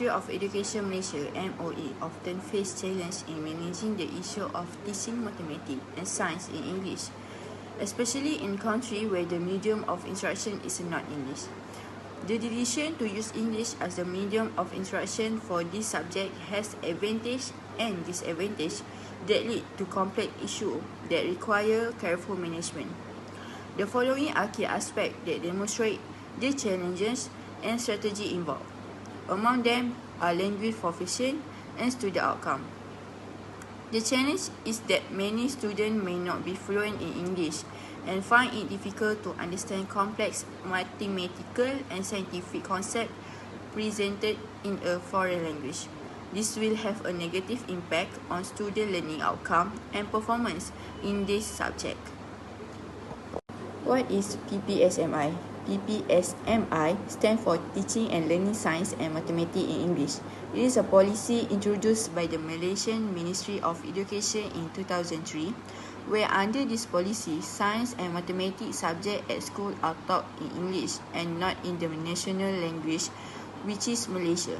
Ministry of Education Malaysia (MOE) often face challenge in managing the issue of teaching mathematics and science in English, especially in countries where the medium of instruction is not English. The decision to use English as the medium of instruction for this subject has advantage and disadvantage that lead to complex issues that require careful management. The following are key aspects that demonstrate the challenges and strategy involved. Among them are language proficiency and student outcome. The challenge is that many students may not be fluent in English and find it difficult to understand complex mathematical and scientific concepts presented in a foreign language. This will have a negative impact on student learning outcome and performance in this subject. What is PPSMI? PPSMI stands for Teaching and Learning Science and Mathematics in English. It is a policy introduced by the Malaysian Ministry of Education in 2003, where under this policy, science and mathematics subjects at school are taught in English and not in the national language, which is Malaysia.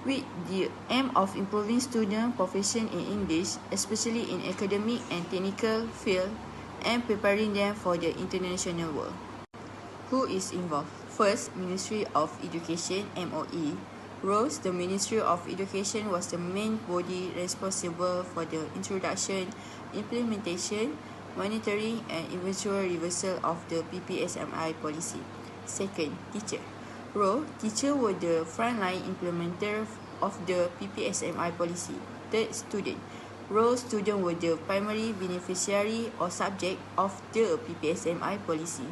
With the aim of improving student proficiency in English, especially in academic and technical field, and preparing them for the international world. Who is involved? First, Ministry of Education (MOE). Roles: the Ministry of Education was the main body responsible for the introduction, implementation, monitoring and eventual reversal of the PPSMI policy. Second, teacher. Role: teacher were the frontline implementer of the PPSMI policy. Third, student. Role: student were the primary beneficiary or subject of the PPSMI policy.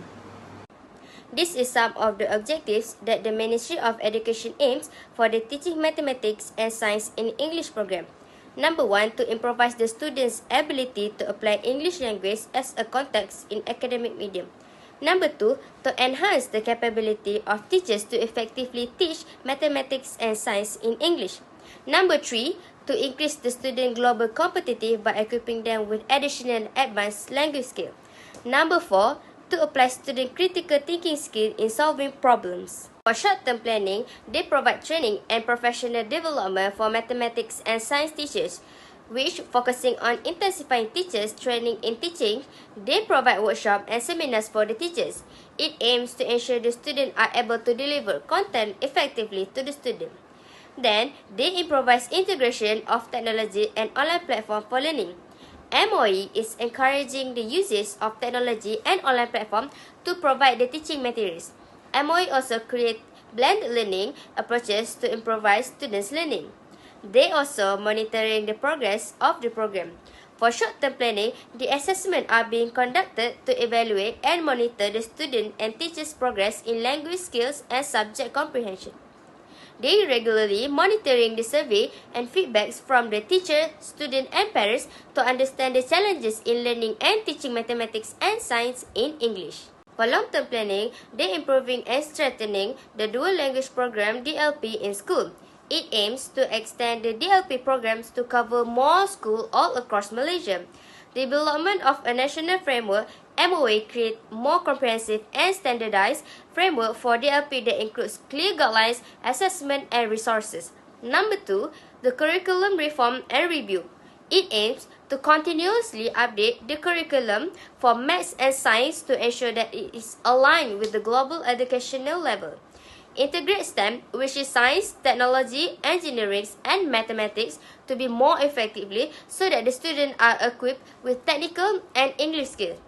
This is some of the objectives that the Ministry of Education aims for the teaching mathematics and science in English program. Number 1, to improvise the students' ability to apply English language as a context in academic medium. Number 2, to enhance the capability of teachers to effectively teach mathematics and science in English. Number 3, to increase the student global competitive by equipping them with additional advanced language skill. Number 4, to apply student critical thinking skill in solving problems. For short-term planning, they provide training and professional development for mathematics and science teachers, which focusing on intensifying teachers' training in teaching. They provide workshops and seminars for the teachers. It aims to ensure the students are able to deliver content effectively to the student. Then, they improvise integration of technology and online platform for learning. MOE is encouraging the usage of technology and online platform to provide the teaching materials. MOE also create blended learning approaches to improvise students' learning. They also monitoring the progress of the program. For short-term planning, the assessments are being conducted to evaluate and monitor the student and teachers' progress in language skills and subject comprehension. They regularly monitoring the survey and feedbacks from the teacher, student, and parents to understand the challenges in learning and teaching mathematics and science in English. For long-term planning, they improving and strengthening the dual language program DLP in school. It aims to extend the DLP programs to cover more schools all across Malaysia. Development of a national framework, MOE create more comprehensive and standardized framework for DLP that includes clear guidelines, assessment, and resources. Number 2, the curriculum reform and review. It aims to continuously update the curriculum for maths and science to ensure that it is aligned with the global educational level. Integrate STEM, which is science, technology, engineering, and mathematics, to be more effectively so that the students are equipped with technical and English skills.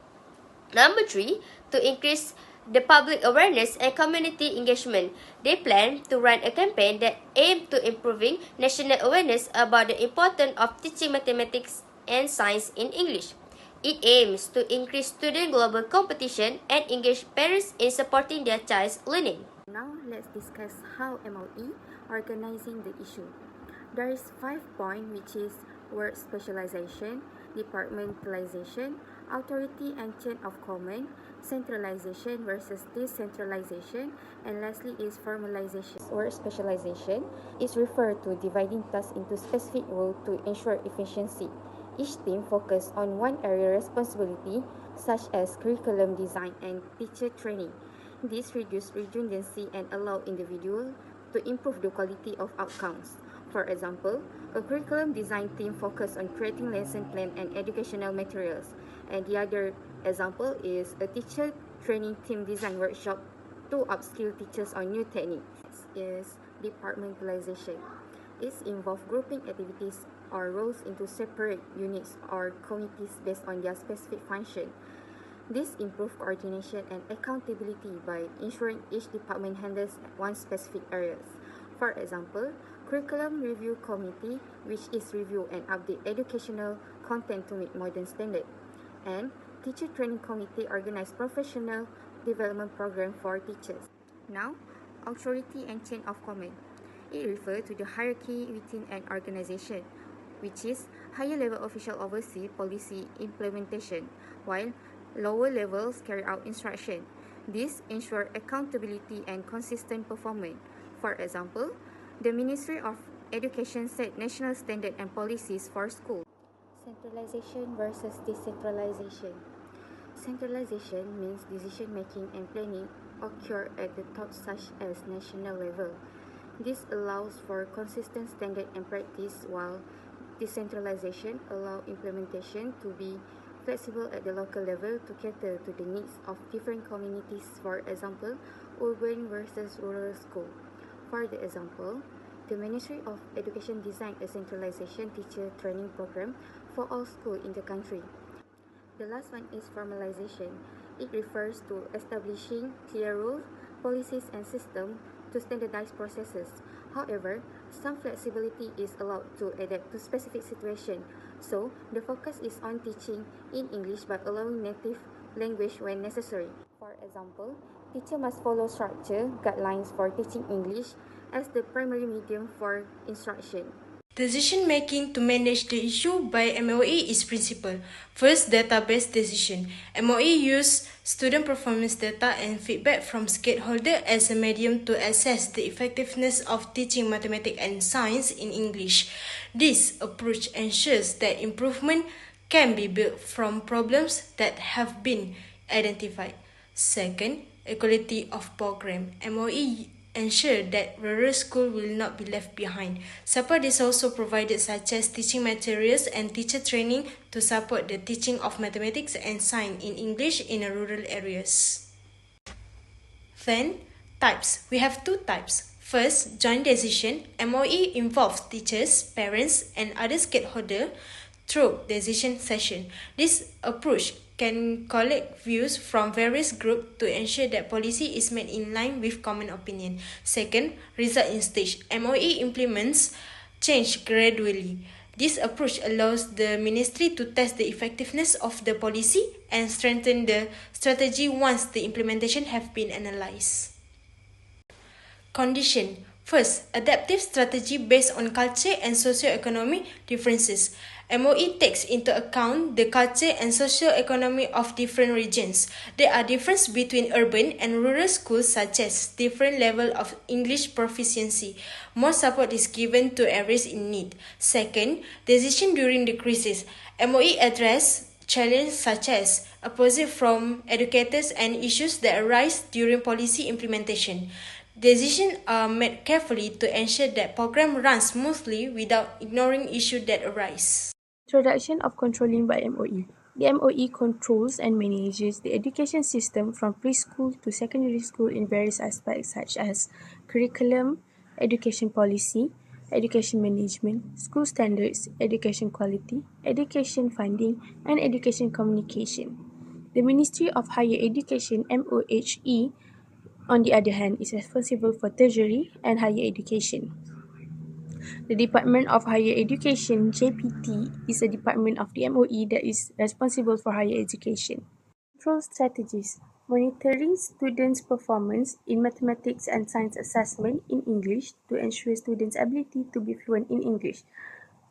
Number 3, to increase the public awareness and community engagement. They plan to run a campaign that aims to improving national awareness about the importance of teaching mathematics and science in English. It aims to increase student global competition and engage parents in supporting their child's learning. Now let's discuss how MOE organizing the issue. There is 5 points, which is word specialization, departmentalization, authority and chain of command, centralization versus decentralization, and lastly is formalization. Word specialization is referred to dividing tasks into specific roles to ensure efficiency. Each team focuses on one area responsibility, such as curriculum design and teacher training. This reduces redundancy and allows individuals to improve the quality of outcomes. For example, a curriculum design team focused on creating lesson plan and educational materials, and the other example is a teacher training team design workshop to upskill teachers on new techniques. Next is departmentalization. It involves grouping activities or roles into separate units or committees based on their specific function. This improves coordination and accountability by ensuring each department handles one specific areas. For example, Curriculum Review Committee, which is review and update educational content to meet modern standards, and Teacher Training Committee organize professional development program for teachers. Now, authority and chain of command. It refers to the hierarchy within an organization, which is higher level official oversee policy implementation, while lower levels carry out instruction. This ensures accountability and consistent performance. For example, the Ministry of Education set national standard and policies for schools. Centralization versus decentralization. Centralization means decision making and planning occur at the top such as national level. This allows for consistent standard and practice, while decentralization allows implementation to be flexible at the local level to cater to the needs of different communities, for example, urban versus rural school. For the example, the Ministry of Education designed a centralization teacher training program for all schools in the country. The last one is formalization. It refers to establishing clear rules, policies, and systems to standardize processes. However, some flexibility is allowed to adapt to specific situations, so the focus is on teaching in English by allowing native language when necessary. For example, teacher must follow structure guidelines for teaching English as the primary medium for instruction. Decision making to manage the issue by MOE is principal. First, database decision. MOE use student performance data and feedback from stakeholders as a medium to assess the effectiveness of teaching mathematics and science in English. This approach ensures that improvement can be built from problems that have been identified. Second, equality of program. MOE ensure that rural school will not be left behind. Support is also provided such as teaching materials and teacher training to support the teaching of mathematics and science in English in rural areas. Then, types. We have two types. First, joint decision. MOE involves teachers, parents, and other stakeholders through decision session. This approach can collect views from various groups to ensure that policy is made in line with common opinion. Second, result in stage. MOE implements change gradually. This approach allows the ministry to test the effectiveness of the policy and strengthen the strategy once the implementation have been analyzed. Condition. First, adaptive strategy based on culture and socio-economic differences. MOE takes into account the culture and socio-economy of different regions. There are differences between urban and rural schools such as different level of English proficiency. More support is given to areas in need. Second, decision during the crisis. MOE address challenges such as opposite from educators and issues that arise during policy implementation. Decisions are made carefully to ensure that program runs smoothly without ignoring issues that arise. Introduction of controlling by MOE. The MOE controls and manages the education system from preschool to secondary school in various aspects such as curriculum, education policy, education management, school standards, education quality, education funding, and education communication. The Ministry of Higher Education MOHE, on the other hand, is responsible for tertiary and higher education. The Department of Higher Education (JPT) is a department of the MOE that is responsible for higher education. Control strategies: monitoring students' performance in mathematics and science assessment in English to ensure students' ability to be fluent in English.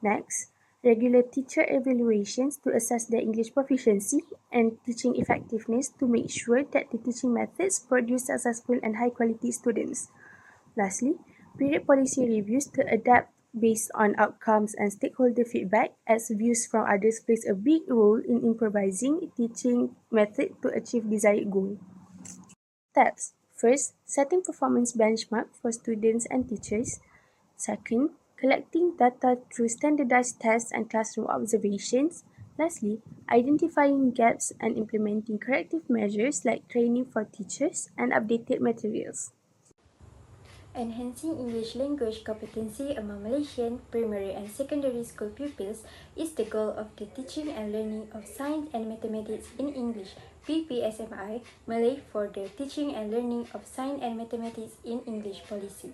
Next, regular teacher evaluations to assess their English proficiency and teaching effectiveness to make sure that the teaching methods produce successful and high-quality students. Lastly, period policy reviews to adapt based on outcomes and stakeholder feedback, as views from others plays a big role in improvising teaching method to achieve desired goal. Steps. First, setting performance benchmark for students and teachers. Second, collecting data through standardized tests and classroom observations. Lastly, identifying gaps and implementing corrective measures like training for teachers and updated materials. Enhancing English language competency among Malaysian primary and secondary school pupils is the goal of the Teaching and Learning of Science and Mathematics in English (PPSMI) Malay for the Teaching and Learning of Science and Mathematics in English policy.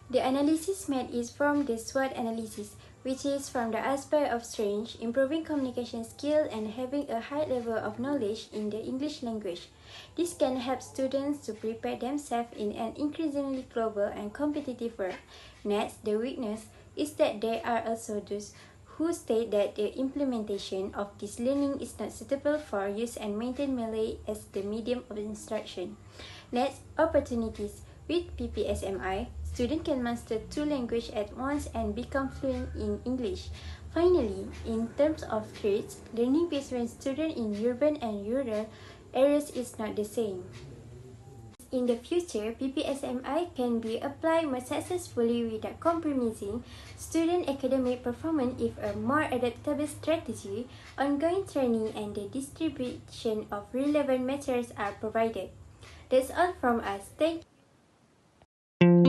The analysis made is from the SWOT analysis, which is from the aspect of strength, improving communication skill and having a high level of knowledge in the English language. This can help students to prepare themselves in an increasingly global and competitive world. Next, the weakness is that there are also those who state that the implementation of this learning is not suitable for use and maintain Malay as the medium of instruction. Next, opportunities. With PPSMI, students can master two languages at once and become fluent in English. Finally, in terms of threats, learning between students in urban and rural areas is not the same. In the future, PPSMI can be applied more successfully without compromising student academic performance if a more adaptable strategy, ongoing training, and the distribution of relevant materials are provided. That's all from us. Thank you.